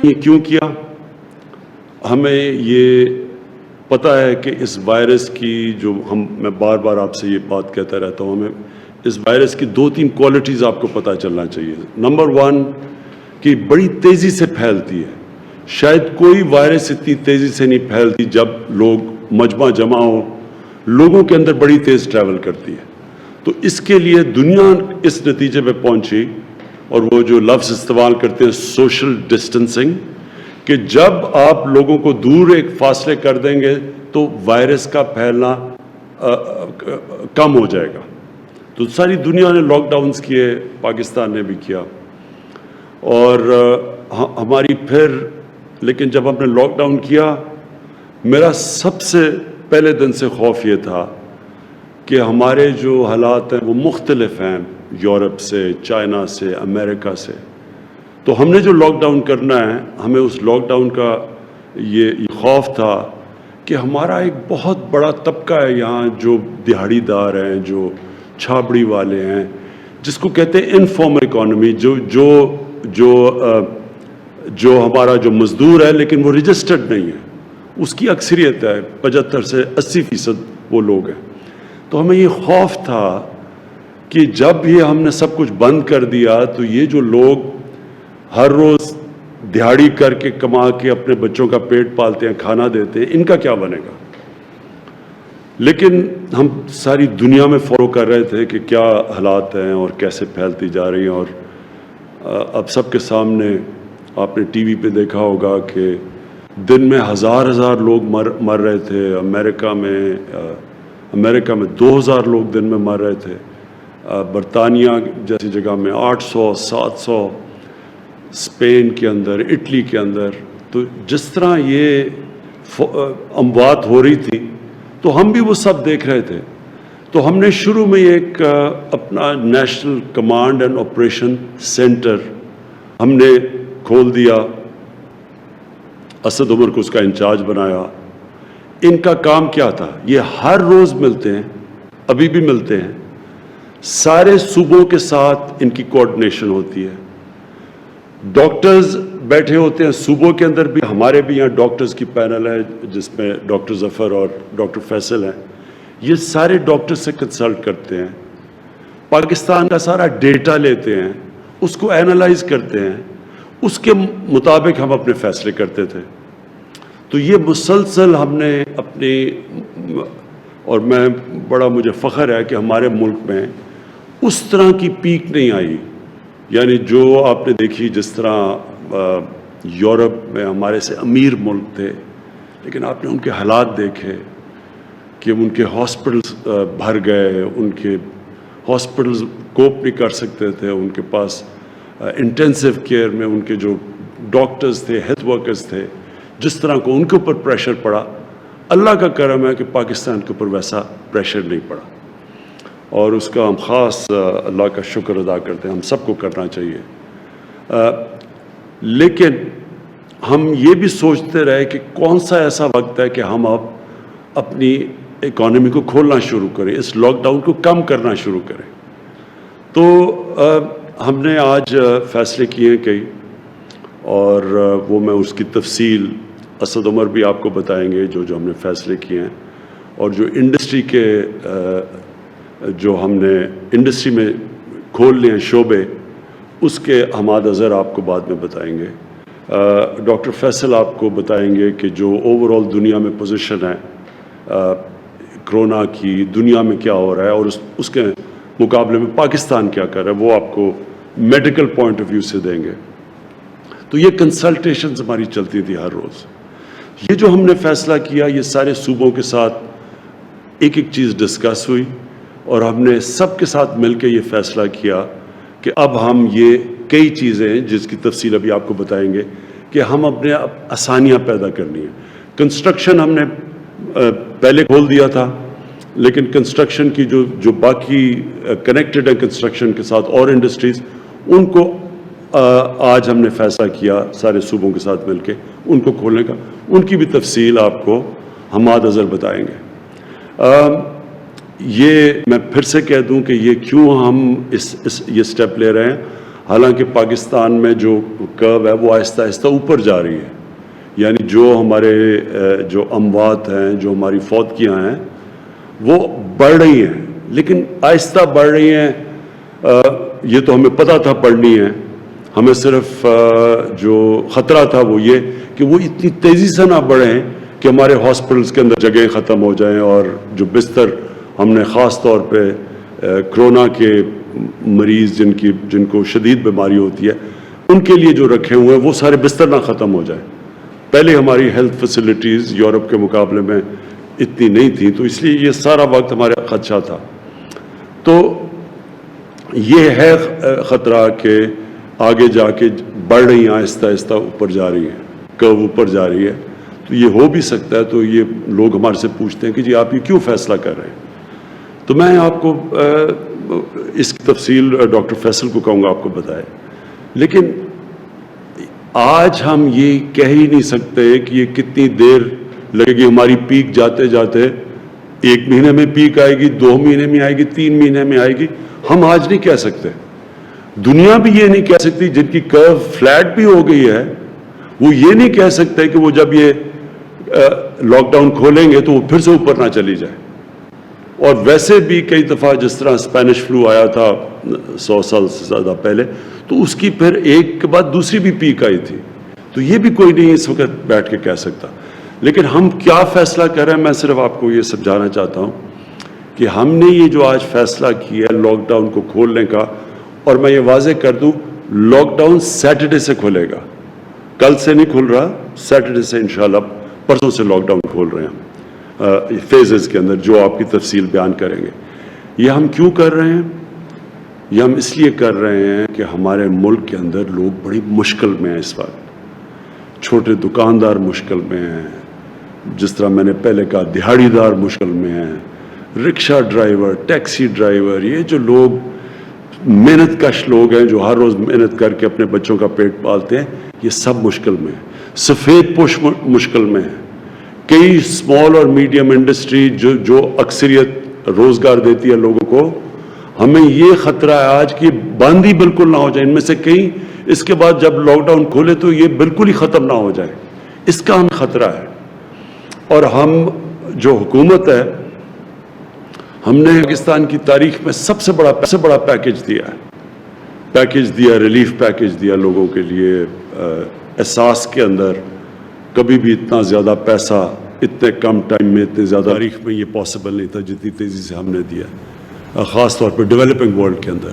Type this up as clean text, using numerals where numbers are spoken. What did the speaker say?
یہ کیوں کیا؟ ہمیں یہ پتہ ہے کہ اس وائرس کی میں بار بار آپ سے یہ بات کہتا رہتا ہوں، ہمیں اس وائرس کی 2-3 کوالٹیز آپ کو پتہ چلنا چاہیے۔ نمبر 1 کہ بڑی تیزی سے پھیلتی ہے، شاید کوئی وائرس اتنی تیزی سے نہیں پھیلتی جب لوگ مجمع جمع ہو، لوگوں کے اندر بڑی تیز ٹریول کرتی ہے۔ تو اس کے لیے دنیا اس نتیجے پہ پہنچی، اور وہ جو لفظ استعمال کرتے ہیں سوشل ڈسٹنسنگ، کہ جب آپ لوگوں کو دور ایک فاصلے کر دیں گے تو وائرس کا پھیلنا کم ہو جائے گا۔ تو ساری دنیا نے لاک ڈاؤنز کیے، پاکستان نے بھی کیا، اور ہماری لیکن جب ہم نے لاک ڈاؤن کیا، میرا سب سے پہلے دن سے خوف یہ تھا کہ ہمارے جو حالات ہیں وہ مختلف ہیں یورپ سے، چائنا سے، امریکہ سے۔ تو ہم نے جو لاک ڈاؤن کرنا ہے، ہمیں اس لاک ڈاؤن کا یہ خوف تھا کہ ہمارا ایک بہت بڑا طبقہ ہے یہاں جو دہاڑی دار ہیں، جو چھابڑی والے ہیں، جس کو کہتے ہیں انفارمل اکانومی، جو ہمارا جو مزدور ہے لیکن وہ رجسٹرڈ نہیں ہے، اس کی اکثریت ہے، 75 سے 80% وہ لوگ ہیں۔ تو ہمیں یہ خوف تھا کہ جب یہ ہم نے سب کچھ بند کر دیا تو یہ جو لوگ ہر روز دہاڑی کر کے کما کے اپنے بچوں کا پیٹ پالتے ہیں، کھانا دیتے ہیں، ان کا کیا بنے گا؟ لیکن ہم ساری دنیا میں فالو کر رہے تھے کہ کیا حالات ہیں اور کیسے پھیلتی جا رہی ہیں، اور اب سب کے سامنے آپ نے ٹی وی پہ دیکھا ہوگا کہ دن میں ہزار لوگ مر رہے تھے۔ امریکہ میں 2000 لوگ دن میں مر رہے تھے، برطانیہ جیسی جگہ میں 800-700، اسپین کے اندر، اٹلی کے اندر۔ تو جس طرح یہ اموات ہو رہی تھی تو ہم بھی وہ سب دیکھ رہے تھے۔ تو ہم نے شروع میں ایک اپنا national command and operation centre ہم نے کھول دیا، اسد عمر کو اس کا انچارج بنایا۔ ان کا کام کیا تھا؟ یہ ہر روز ملتے ہیں، ابھی بھی ملتے ہیں، سارے صوبوں کے ساتھ ان کی کوآرڈینیشن ہوتی ہے، ڈاکٹرز بیٹھے ہوتے ہیں صوبوں کے اندر بھی، ہمارے بھی یہاں ڈاکٹرز کی پینل ہے جس میں ڈاکٹر ظفر اور ڈاکٹر فیصل ہیں، یہ سارے ڈاکٹر سے کنسلٹ کرتے ہیں، پاکستان کا سارا ڈیٹا لیتے ہیں، اس کو اینالائز کرتے ہیں، اس کے مطابق ہم اپنے فیصلے کرتے تھے۔ تو یہ مسلسل ہم نے اور مجھے فخر ہے کہ ہمارے ملک میں اس طرح کی پیک نہیں آئی، یعنی جو آپ نے دیکھی جس طرح یورپ میں ہمارے سے امیر ملک تھے، لیکن آپ نے ان کے حالات دیکھے کہ ان کے ہاسپٹلز بھر گئے، ان کے ہاسپٹلز کوپ نہیں کر سکتے تھے، ان کے پاس انٹینسیو کیئر میں ان کے جو ڈاکٹرز تھے، ہیلتھ ورکرز تھے، جس طرح کو ان کے اوپر پریشر پڑا، اللہ کا کرم ہے کہ پاکستان کے اوپر ویسا پریشر نہیں پڑا، اور اس کا ہم خاص اللہ کا شکر ادا کرتے ہیں، ہم سب کو کرنا چاہیے۔ لیکن ہم یہ بھی سوچتے رہے کہ کون سا ایسا وقت ہے کہ ہم اب اپنی اکانومی کو کھولنا شروع کریں، اس لاک ڈاؤن کو کم کرنا شروع کریں۔ تو ہم نے آج فیصلے کیے ہیں کئی، اور وہ میں اس کی تفصیل اسد عمر بھی آپ کو بتائیں گے جو ہم نے فیصلے کیے ہیں، اور جو انڈسٹری کے جو ہم نے انڈسٹری میں کھول لیے ہیں شعبے، اس کے حماد اظہر آپ کو بعد میں بتائیں گے۔ ڈاکٹر فیصل آپ کو بتائیں گے کہ جو اوور آل دنیا میں پوزیشن ہے کرونا کی، دنیا میں کیا ہو رہا ہے، اور اس کے مقابلے میں پاکستان کیا کر رہا ہے، وہ آپ کو میڈیکل پوائنٹ آف ویو سے دیں گے۔ تو یہ کنسلٹیشنز ہماری چلتی تھی ہر روز۔ یہ جو ہم نے فیصلہ کیا، یہ سارے صوبوں کے ساتھ ایک چیز ڈسکس ہوئی، اور ہم نے سب کے ساتھ مل کے یہ فیصلہ کیا کہ اب ہم یہ کئی چیزیں جس کی تفصیل ابھی آپ کو بتائیں گے کہ ہم اپنے آسانیاں پیدا کرنی ہیں۔ کنسٹرکشن ہم نے پہلے کھول دیا تھا، لیکن کنسٹرکشن کی جو باقی کنیکٹڈ ہیں کنسٹرکشن کے ساتھ اور انڈسٹریز، ان کو آج ہم نے فیصلہ کیا سارے صوبوں کے ساتھ مل کے ان کو کھولنے کا۔ ان کی بھی تفصیل آپ کو حماد اظہر بتائیں گے۔ یہ میں پھر سے کہہ دوں کہ یہ کیوں ہم یہ سٹیپ لے رہے ہیں، حالانکہ پاکستان میں جو کرو ہے وہ آہستہ آہستہ اوپر جا رہی ہے، یعنی جو ہمارے جو اموات ہیں، جو ہماری فوتگیاں ہیں وہ بڑھ رہی ہیں، لیکن آہستہ بڑھ رہی ہیں۔ یہ تو ہمیں پتہ تھا بڑھنی ہے، ہمیں صرف جو خطرہ تھا وہ یہ کہ وہ اتنی تیزی سے نہ بڑھیں کہ ہمارے ہاسپٹلس کے اندر جگہیں ختم ہو جائیں، اور جو بستر ہم نے خاص طور پہ کرونا کے مریض جن کو شدید بیماری ہوتی ہے ان کے لیے جو رکھے ہوئے ہیں وہ سارے بستر نہ ختم ہو جائیں۔ پہلے ہماری ہیلتھ فیسلٹیز یورپ کے مقابلے میں اتنی نہیں تھیں، تو اس لیے یہ سارا وقت ہمارے خدشہ تھا۔ تو یہ ہے خطرہ کہ آگے جا کے بڑھ رہی ہیں، آہستہ آہستہ اوپر جا رہی ہیں، کرو اوپر جا رہی ہے۔ تو یہ ہو بھی سکتا ہے، تو یہ لوگ ہمارے سے پوچھتے ہیں کہ جی آپ یہ کیوں فیصلہ کر رہے ہیں؟ تو میں آپ کو اس کی تفصیل ڈاکٹر فیصل کو کہوں گا آپ کو بتائے، لیکن آج ہم یہ کہہ ہی نہیں سکتے کہ یہ کتنی دیر لگے گی ہماری پیک جاتے جاتے۔ 1 مہینے میں پیک آئے گی، 2 مہینے میں آئے گی، 3 مہینے میں آئے گی، ہم آج نہیں کہہ سکتے۔ دنیا بھی یہ نہیں کہہ سکتی، جن کی کرو فلیٹ بھی ہو گئی ہے وہ یہ نہیں کہہ سکتے کہ وہ جب یہ لاک ڈاؤن کھولیں گے تو وہ پھر سے اوپر نہ چلی جائے۔ اور ویسے بھی کئی دفعہ جس طرح اسپینش فلو آیا تھا 100 سال سے زیادہ پہلے، تو اس کی پھر ایک کے بعد دوسری بھی پیک آئی تھی۔ تو یہ بھی کوئی نہیں اس وقت بیٹھ کے کہہ سکتا، لیکن ہم کیا فیصلہ کر رہے ہیں میں صرف آپ کو یہ سمجھانا چاہتا ہوں کہ ہم نے یہ جو آج فیصلہ کیا ہے لاک ڈاؤن کو کھولنے کا، اور میں یہ واضح کر دوں لاک ڈاؤن سیٹرڈے سے کھلے گا، کل سے نہیں کھل رہا، سیٹرڈے سے انشاءاللہ، پرسوں سے لاک ڈاؤن کھول رہے ہیں ہم فیزز کے اندر، جو آپ کی تفصیل بیان کریں گے۔ یہ ہم کیوں کر رہے ہیں؟ یہ ہم اس لیے کر رہے ہیں کہ ہمارے ملک کے اندر لوگ بڑی مشکل میں ہیں اس وقت۔ چھوٹے دکاندار مشکل میں ہیں، جس طرح میں نے پہلے کہا دہاڑی دار مشکل میں ہیں، رکشہ ڈرائیور، ٹیکسی ڈرائیور، یہ جو لوگ محنت کش لوگ ہیں جو ہر روز محنت کر کے اپنے بچوں کا پیٹ پالتے ہیں، یہ سب مشکل میں ہیں۔ سفید پوش مشکل میں ہیں۔ کئی اسمال اور میڈیم انڈسٹری جو اکثریت روزگار دیتی ہے لوگوں کو، ہمیں یہ خطرہ ہے آج کہ بند ہی بالکل نہ ہو جائے، ان میں سے کئی اس کے بعد جب لاک ڈاؤن کھولے تو یہ بالکل ہی ختم نہ ہو جائے، اس کا ہمیں خطرہ ہے۔ اور ہم جو حکومت ہے، ہم نے پاکستان کی تاریخ میں سب سے بڑا پیکیج دیا، ریلیف پیکیج دیا لوگوں کے لیے۔ احساس کے اندر کبھی بھی اتنا زیادہ پیسہ اتنے کم ٹائم میں، اتنے زیادہ تاریخ میں یہ پاسبل نہیں تھا جتنی تیزی سے ہم نے دیا، خاص طور پہ ڈیولپنگ ورلڈ کے اندر۔